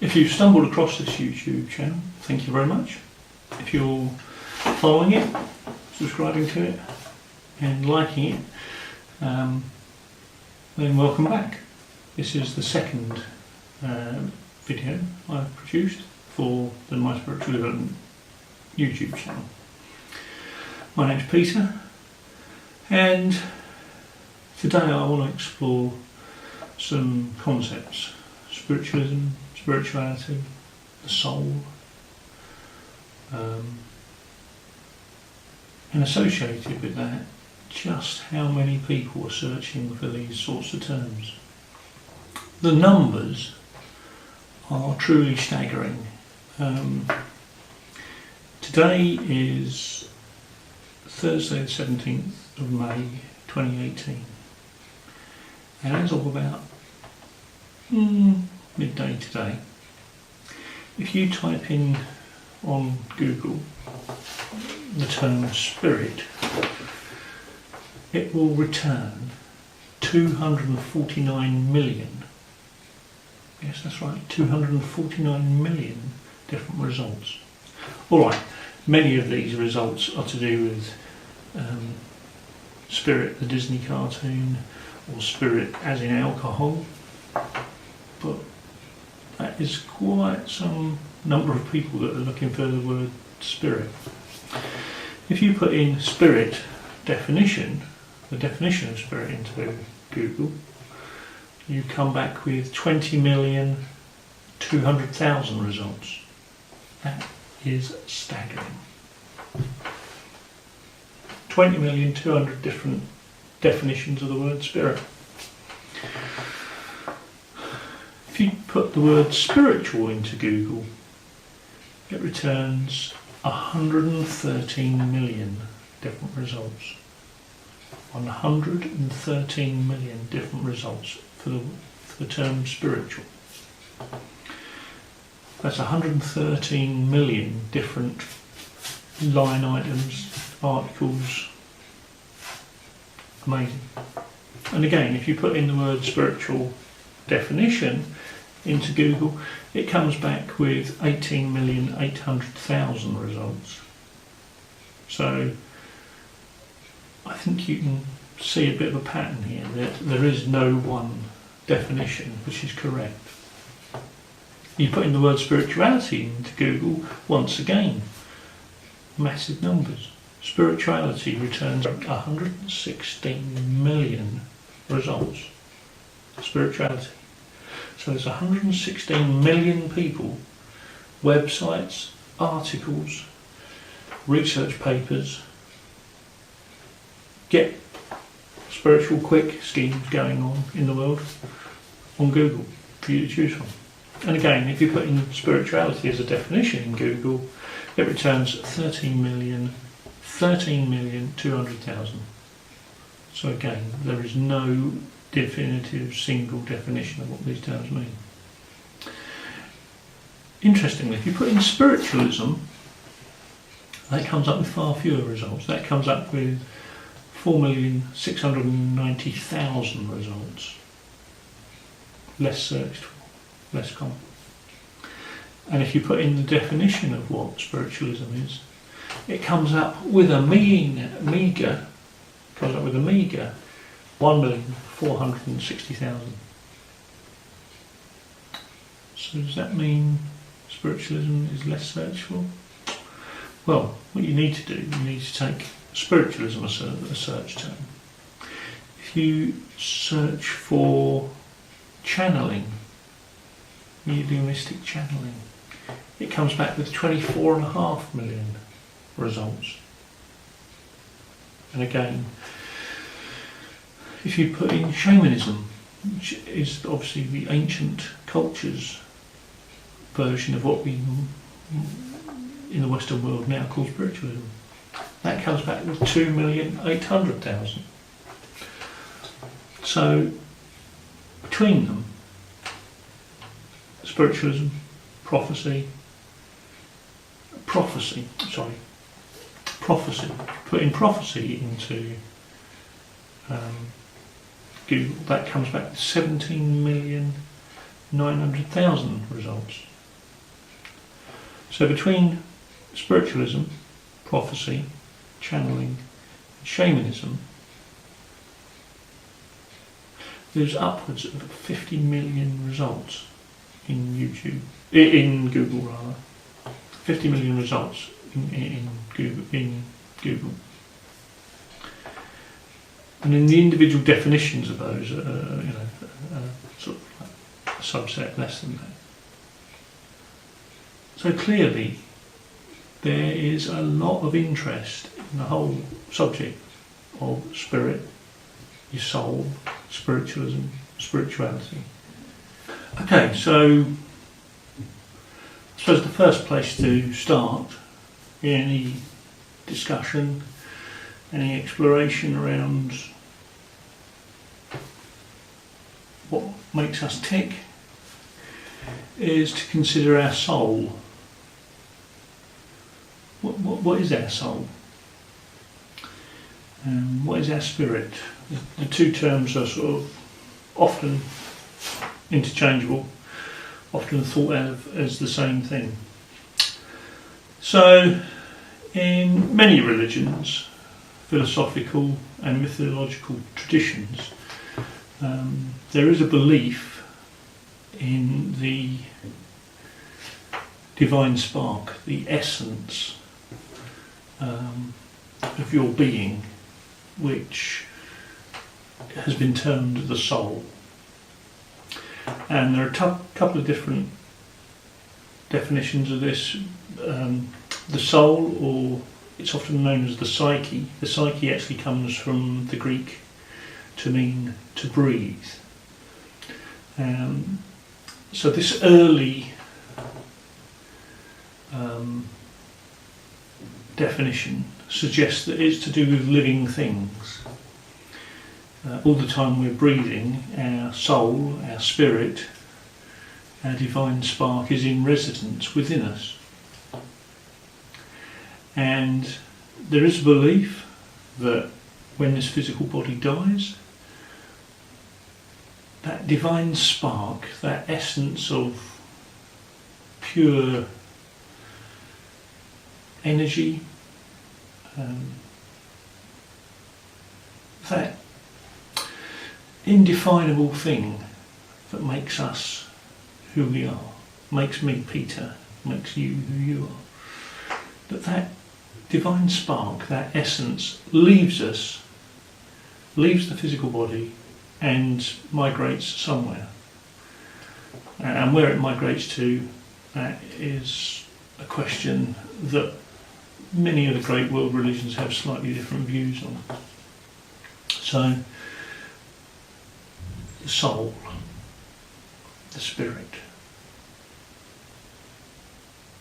If you've stumbled across this YouTube channel, thank you very much. If you're following it, subscribing to it and liking it, then welcome back. This is the second video I've produced for the My Spiritual Development YouTube channel. My name's Peter, and today I want to explore some concepts: spiritualism, spirituality, the soul, and associated with that, just how many people are searching for these sorts of terms. The numbers are truly staggering. Today is Thursday the 17th of May 2018, and as of about midday today, if you type in on Google the term spirit, it will return 249 million. Yes, that's right, 249 million different results. Alright, many of these results are to do with Spirit, the Disney cartoon, or spirit as in alcohol, but that is quite some number of people that are looking for the word spirit. If you put in spirit definition, the definition of spirit into Google, you come back with 20,200,000 results. That is staggering. 20,200,000 different definitions of the word spirit. If you put the word spiritual into Google, it returns 113 million different results. 113 million different results for the term spiritual. That's 113 million different line items, articles. Amazing. And again, if you put in the word spiritual definition into Google, it comes back with 18,800,000 results. So I think you can see a bit of a pattern here, that there is no one definition which is correct. You put in the word spirituality into Google, once again, massive numbers. Spirituality returns 116 million results. Spirituality. So there's 116 million people, websites, articles, research papers, get spiritual quick schemes going on in the world on Google for you to choose from. And again, if you put in spirituality as a definition in Google, it returns 13,200,000. So again, there is no definitive single definition of what these terms mean. Interestingly, if you put in spiritualism, that comes up with far fewer results. That comes up with 4,690,000 results. Less searched for, less common. And if you put in the definition of what spiritualism is, it comes up with a meagre 1,460,000. So does that mean spiritualism is less searchable? Well, what you need to do, you need to take spiritualism as a search term. If you search for channeling, mediumistic channeling, it comes back with 24.5 million results. And again, if you put in shamanism, which is obviously the ancient culture's version of what we in the Western world now call spiritualism, that comes back with 2,800,000. So between them, spiritualism, prophecy, put in prophecy into Google, that comes back with 17,900,000 results. So between spiritualism, prophecy, channeling, and shamanism, there's upwards of 50 million results in Google rather. 50 million results in Google. And in the individual definitions of those, sort of like a subset less than that. So clearly, there is a lot of interest in the whole subject of spirit, your soul, spiritualism, spirituality. Okay, so I suppose the first place to start any discussion, any exploration around what makes us tick is to consider our soul. What is our soul? What is our spirit? The two terms are sort of often interchangeable, often thought of as the same thing. So, in many religions, philosophical and mythological traditions, there is a belief in the divine spark, the essence of your being, which has been termed the soul. And there are a couple of different definitions of this. The soul, or it's often known as the psyche. The psyche actually comes from the Greek to mean to breathe. So this early definition suggests that it's to do with living things. All the time we're breathing, our soul, our spirit, our divine spark is in residence within us. And there is a belief that when this physical body dies, that divine spark, that essence of pure energy, that indefinable thing that makes us who we are, makes me Peter, makes you who you are, that divine spark, that essence leaves us, leaves the physical body and migrates somewhere. And where it migrates to, that is a question that many of the great world religions have slightly different views on. So, the soul, the spirit.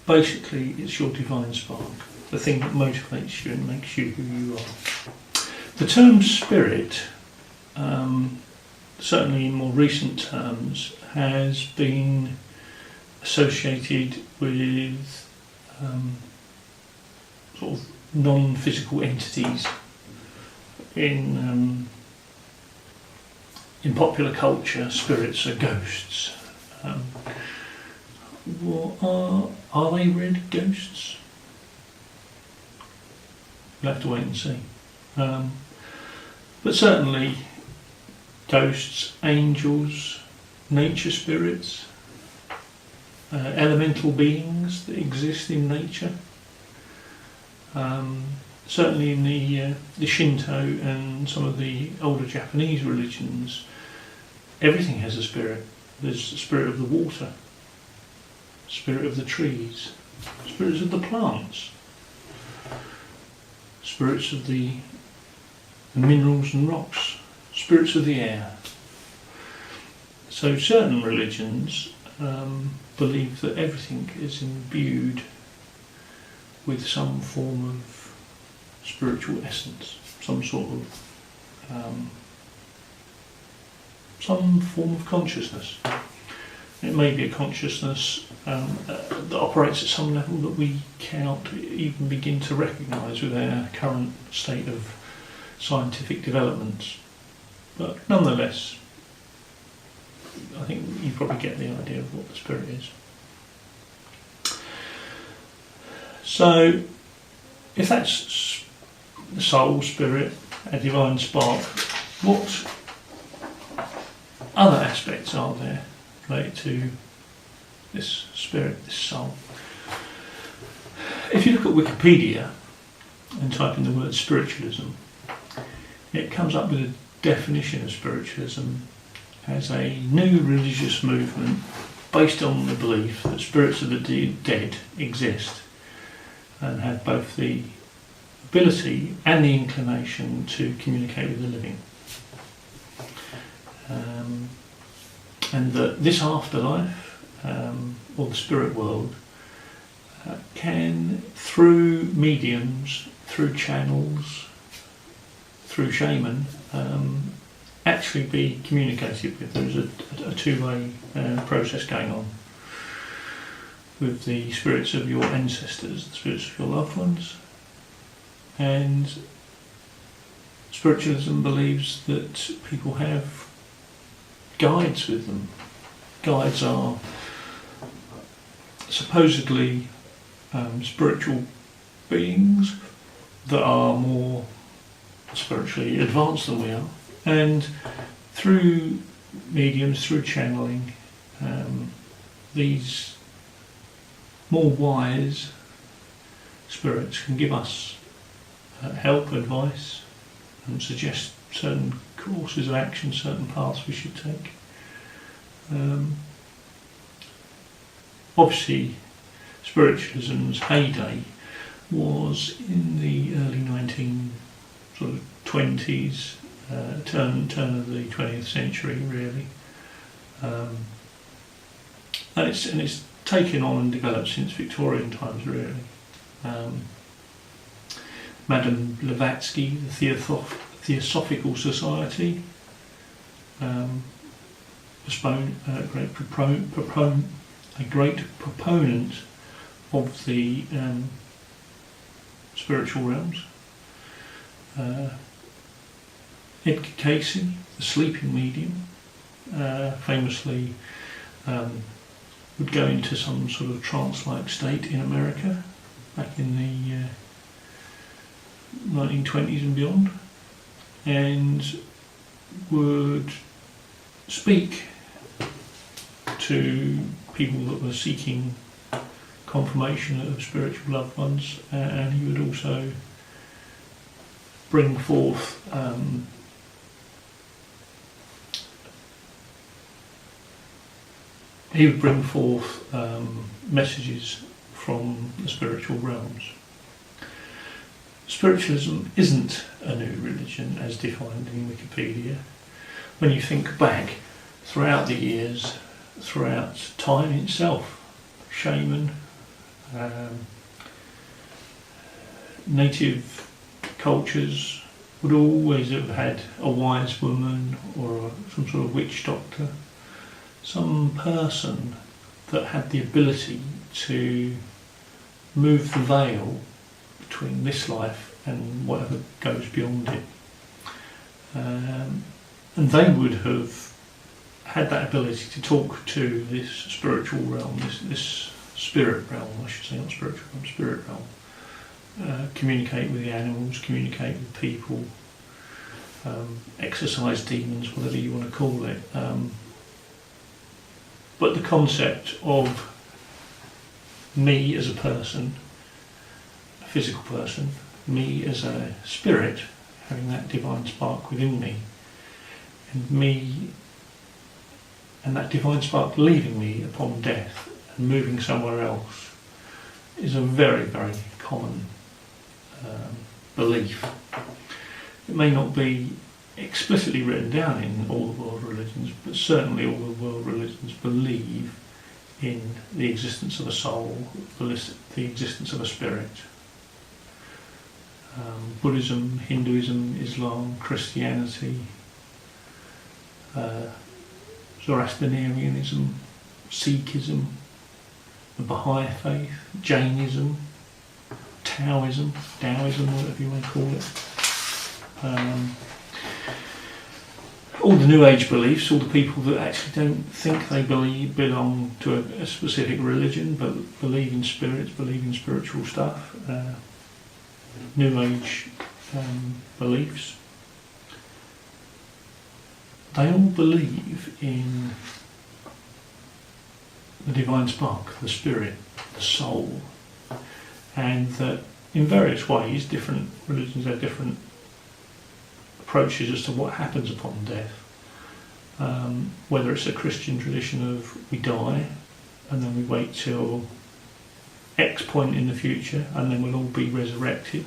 Basically, it's your divine spark, the thing that motivates you and makes you who you are. The term spirit, certainly in more recent terms, has been associated with sort of non-physical entities in popular culture. Spirits are ghosts. Are they really ghosts? We'll have to wait and see. But certainly ghosts, angels, nature spirits, elemental beings that exist in nature. Certainly in the Shinto and some of the older Japanese religions, everything has a spirit. There's the spirit of the water, spirit of the trees, spirits of the plants, spirits of the minerals and rocks, spirits of the air. So certain religions believe that everything is imbued with some form of spiritual essence, some sort of some form of consciousness. It may be a consciousness that operates at some level that we cannot even begin to recognise with our current state of scientific developments. But nonetheless, I think you probably get the idea of what the spirit is. So, if that's the soul, spirit, a divine spark, what other aspects are there related to this spirit, this soul? If you look at Wikipedia and type in the word spiritualism, it comes up with a definition of spiritualism as a new religious movement based on the belief that spirits of the dead exist and have both the ability and the inclination to communicate with the living. And that this afterlife, or the spirit world, can, through mediums, through channels, through shaman, actually be communicated with. There's a two-way process going on with the spirits of your ancestors, the spirits of your loved ones. And spiritualism believes that people have guides with them. Guides are supposedly spiritual beings that are more spiritually advanced than we are, and through mediums, through channeling, these more wise spirits can give us help, advice, and suggest certain courses of action, certain paths we should take. Obviously, spiritualism's heyday was in the early 1920s, turn of the 20th century, really, and it's taken on and developed since Victorian times, really. Madame Blavatsky, the Theosophical Society, was a great proponent of the spiritual realms. Edgar Casey, the sleeping medium, famously would go into some sort of trance-like state in America back in the 1920s and beyond, and would speak to people that were seeking confirmation of spiritual loved ones, and he would also bring forth messages from the spiritual realms. Spiritualism isn't a new religion as defined in Wikipedia. When you think back throughout the years, throughout time itself, shaman, native cultures would always have had a wise woman or some sort of witch doctor, some person that had the ability to move the veil between this life and whatever goes beyond it. And they would have had that ability to talk to this spiritual realm, this spirit realm, I should say, not spiritual realm, spirit realm. Communicate with the animals, communicate with people, exorcise demons, whatever you want to call it. But the concept of me as a person, a physical person, me as a spirit, having that divine spark within me, and that divine spark leaving me upon death and moving somewhere else, is a very, very common belief. It may not be explicitly written down in all the world religions, but certainly all the world religions believe in the existence of a soul, the existence of a spirit. Buddhism, Hinduism, Islam, Christianity, Zoroastrianism, Sikhism, the Baha'i faith, Jainism, Taoism, whatever you may call it. all the New Age beliefs, all the people that actually don't think they belong to a specific religion, but believe in spirits, believe in spiritual stuff, New Age beliefs. They all believe in the divine spark, the spirit, the soul, and that in various ways, different religions have different approaches as to what happens upon death. Whether it's a Christian tradition of we die and then we wait till X point in the future and then we'll all be resurrected.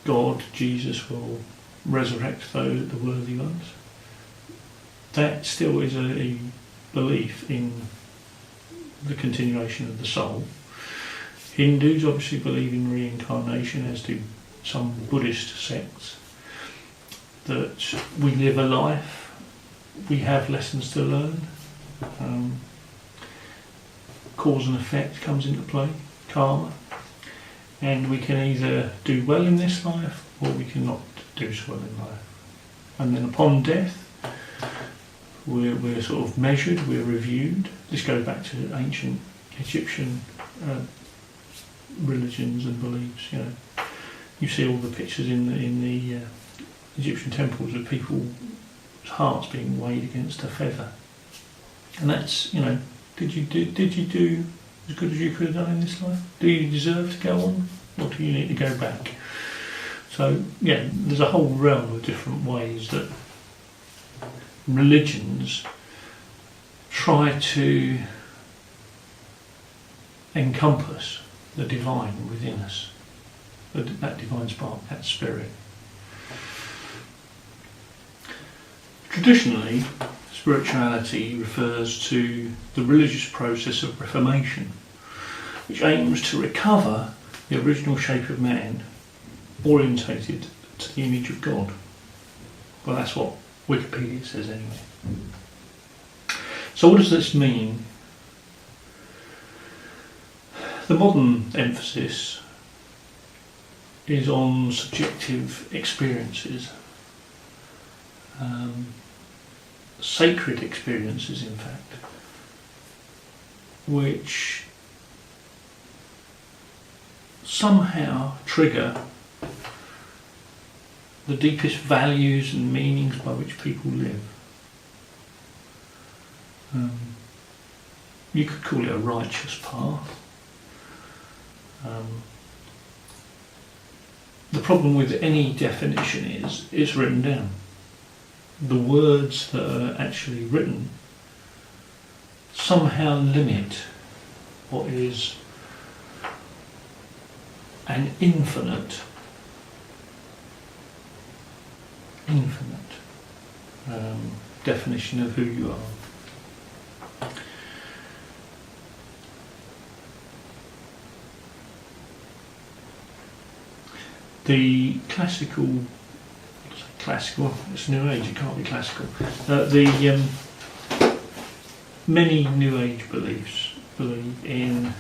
God, Jesus will resurrect those, the worthy ones. That still is a belief in the continuation of the soul. Hindus obviously believe in reincarnation, as do some Buddhist sects, that we live a life, we have lessons to learn, cause and effect comes into play, karma, and we can either do well in this life or we cannot do so well in life. And then upon death, we're sort of measured, we're reviewed. This goes back to ancient Egyptian religions and beliefs. You know, you see all the pictures in the Egyptian temples of people's hearts being weighed against a feather, and that's, you know, did you do as good as you could have done in this life? Do you deserve to go on, or do you need to go back? So yeah, there's a whole realm of different ways that religions try to encompass the divine within us, that divine spark, that spirit. Traditionally, spirituality refers to the religious process of reformation, which aims to recover the original shape of man, orientated to the image of God. Well, that's what Wikipedia says anyway. So what does this mean? The modern emphasis is on subjective experiences, sacred experiences in fact, which somehow trigger the deepest values and meanings by which people live. You could call it a righteous path. The problem with any definition is it's written down. The words that are actually written somehow limit what is an infinite definition of who you are. The classical, it's New Age, it can't be classical. Many New Age beliefs believe in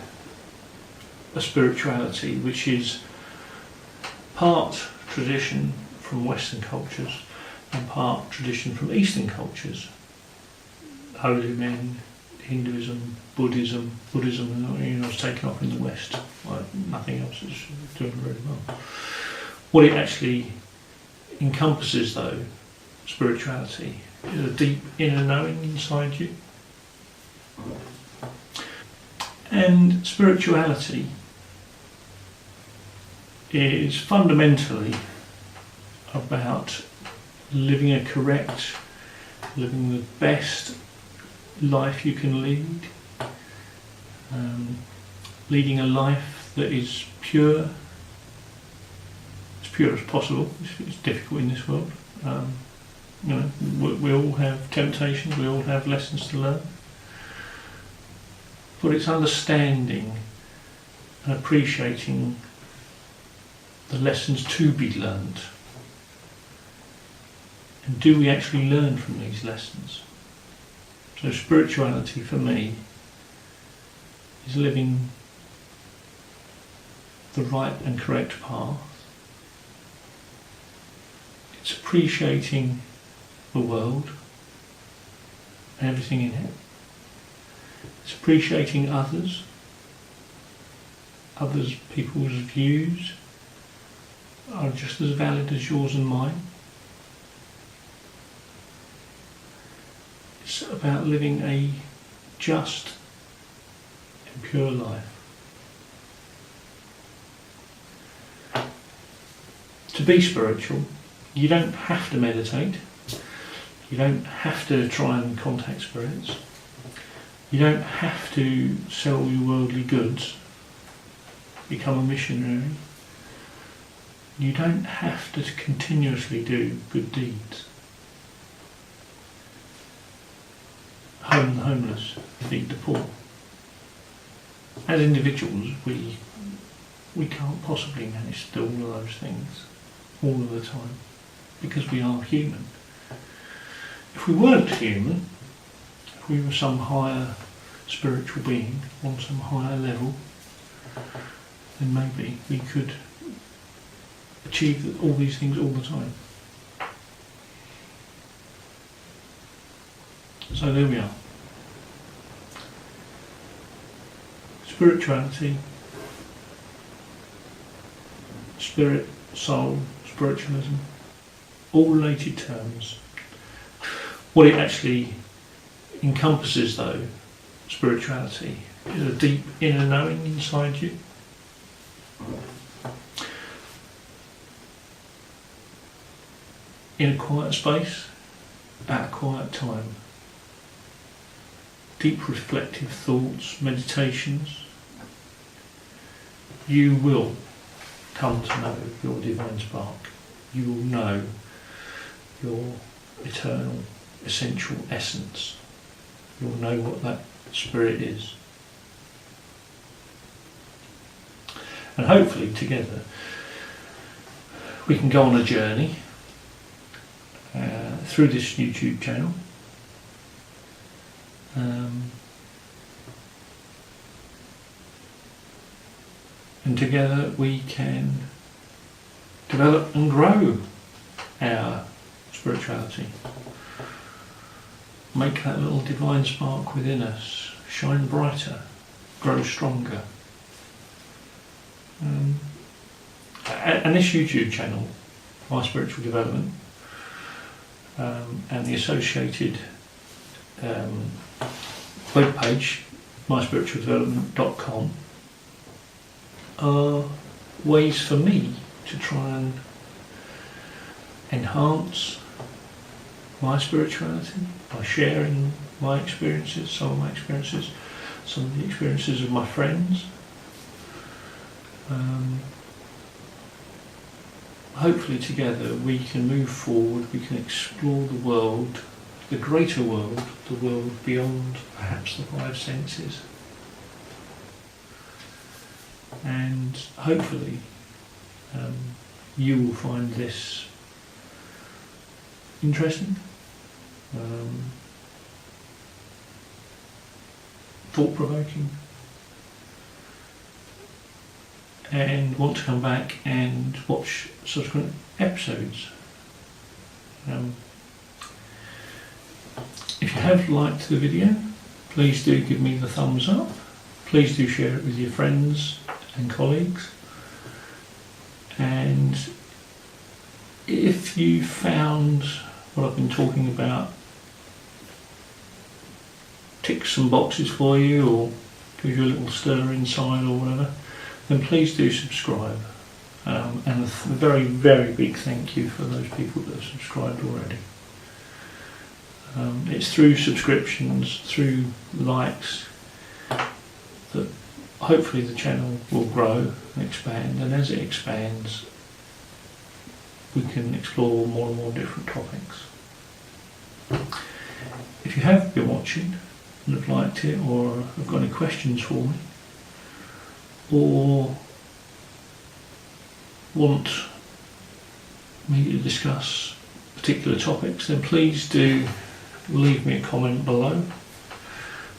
a spirituality which is part tradition from Western cultures and part tradition from Eastern cultures. Holy men, Hinduism, Buddhism, is taken off in the West. Like nothing else is doing very well. What it actually encompasses, though, spirituality, is a deep inner knowing inside you. And spirituality is fundamentally about living living the best life you can lead, leading a life that is pure, as pure as possible. It's difficult in this world. We all have temptations, we all have lessons to learn, but it's understanding and appreciating the lessons to be learned. And do we actually learn from these lessons? So spirituality for me is living the right and correct path. It's appreciating the world and everything in it. It's appreciating others, people's views are just as valid as yours and mine. It's about living a just and pure life. To be spiritual, you don't have to meditate. You don't have to try and contact spirits. You don't have to sell your worldly goods, become a missionary. You don't have to continuously do good deeds. Home the homeless, feed the poor. As individuals, we can't possibly manage to do all of those things all of the time because we are human. If we weren't human, if we were some higher spiritual being on some higher level, then maybe we could achieve all these things all the time. So there we are. Spirituality, spirit, soul, spiritualism, all related terms. What it actually encompasses though, spirituality, is a deep inner knowing inside you. In a quiet space, at a quiet time. Deep reflective thoughts, meditations. You will come to know your divine spark. You will know your eternal, essential essence. You'll know what that spirit is. And hopefully together we can go on a journey through this YouTube channel. And together we can develop and grow our spirituality. Make that little divine spark within us shine brighter, grow stronger. And this YouTube channel, My Spiritual Development, and the associated webpage, myspiritualdevelopment.com, are ways for me to try and enhance my spirituality by sharing my experiences, some of the experiences of my friends. Hopefully together we can move forward, we can explore the world, the greater world, the world beyond perhaps the five senses. And hopefully you will find this interesting, thought-provoking, and want to come back and watch subsequent episodes. If you have liked the video, please do give me the thumbs up. Please do share it with your friends and colleagues. And if you found what I've been talking about ticks some boxes for you or gives you a little stir inside or whatever, then please do subscribe. And a very, very big thank you for those people that have subscribed already. It's through subscriptions, through likes, that hopefully the channel will grow and expand, and as it expands we can explore more and more different topics. If you have been watching and have liked it, or have got any questions for me, or want me to discuss particular topics, then please do leave me a comment below.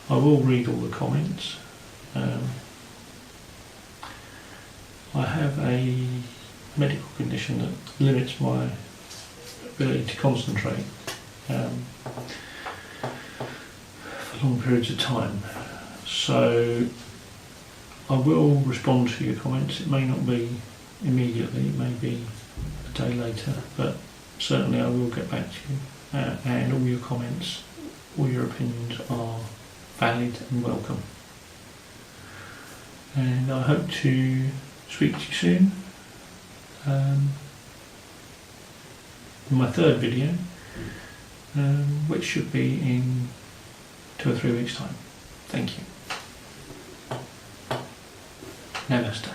I will read all the comments. I have a medical condition that limits my ability to concentrate for long periods of time. So I will respond to your comments. It may not be immediately, it may be a day later, but certainly I will get back to you. And all your comments, all your opinions are valid and welcome. And I hope to speak to you soon in my third video, which should be in 2 or 3 weeks' time. Thank you. Namaste.